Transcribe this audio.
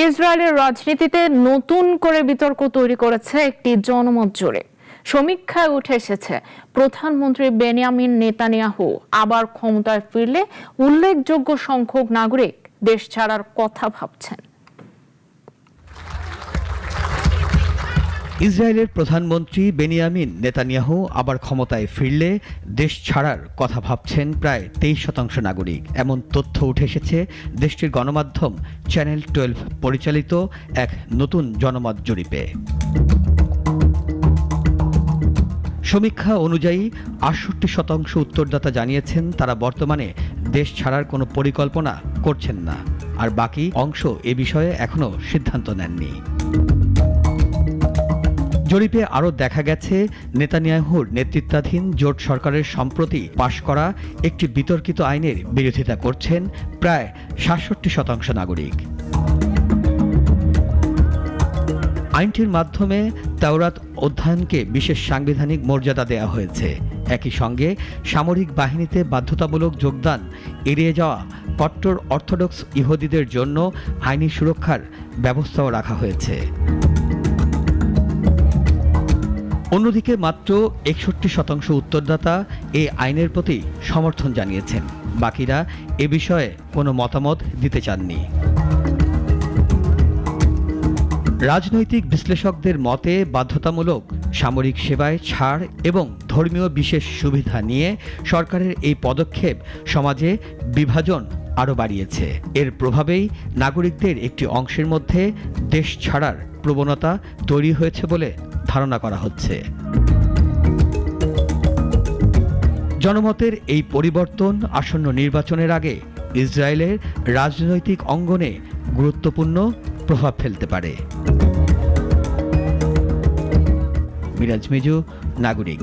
ইসরায়েলের রাজনীতিতে নতুন করে বিতর্ক তৈরি করেছে একটি জনমত জরিপ। সমীক্ষায় উঠে এসেছে প্রধানমন্ত্রী বেনিয়ামিন নেতানিয়াহু আবার ক্ষমতায় ফিরলে উল্লেখযোগ্য সংখ্যক নাগরিক দেশ ছাড়ার কথা ভাবছেন। ইসরায়েলের প্রধানমন্ত্রী বেনিয়ামিন নেতানিয়াহু আবার ক্ষমতায় ফিরলে দেশ ছাড়ার কথা ভাবছেন প্রায় 23% নাগরিক। এমন তথ্য উঠে এসেছে দেশটির গণমাধ্যম চ্যানেল 12 পরিচালিত এক নতুন জনমত জরিপে। সমীক্ষা অনুযায়ী 68% উত্তরদাতা জানিয়েছেন তারা বর্তমানে দেশ ছাড়ার কোনো পরিকল্পনা করছেন না, আর বাকি অংশ এ বিষয়ে এখনো সিদ্ধান্ত নেননি। জরিপে আরও দেখা গেছে নেতানিয়াহুর নেতৃত্বাধীন জোট সরকারের সম্প্রতি পাশ করা একটি বিতর্কিত আইনের বিরোধিতা করছেন প্রায় 67% নাগরিক। আইনটির মাধ্যমে তাওরাত অধ্যয়নকে বিশেষ সাংবিধানিক মর্যাদা দেওয়া হয়েছে। একই সঙ্গে সামরিক বাহিনীতে বাধ্যতামূলক যোগদান এড়িয়ে যাওয়া কট্টর অর্থোডক্স ইহুদিদের জন্য আইনি সুরক্ষার ব্যবস্থাও রাখা হয়েছে। অন্যদিকে মাত্র 61% উত্তরদাতা এই আইনের প্রতি সমর্থন জানিয়েছেন। বাকিরা এ বিষয়ে কোনো মতামত দিতে চাননি। রাজনৈতিক বিশ্লেষকদের মতে বাধ্যতামূলক সামরিক সেবায় ছাড় এবং ধর্মীয় বিশেষ সুবিধা নিয়ে সরকারের এই পদক্ষেপ সমাজে বিভাজন আরও বাড়িয়েছে। এর প্রভাবেই নাগরিকদের একটি অংশের মধ্যে দেশ ছাড়ার প্রবণতা তৈরি হয়েছে বলে ধারণা করা হচ্ছে। জনমতের এই পরিবর্তন আসন্ন নির্বাচনের আগে ইসরায়েলের রাজনৈতিক অঙ্গনে গুরুত্বপূর্ণ প্রভাব ফেলতে পারে। মিরাজ মিজু, নাগরিক।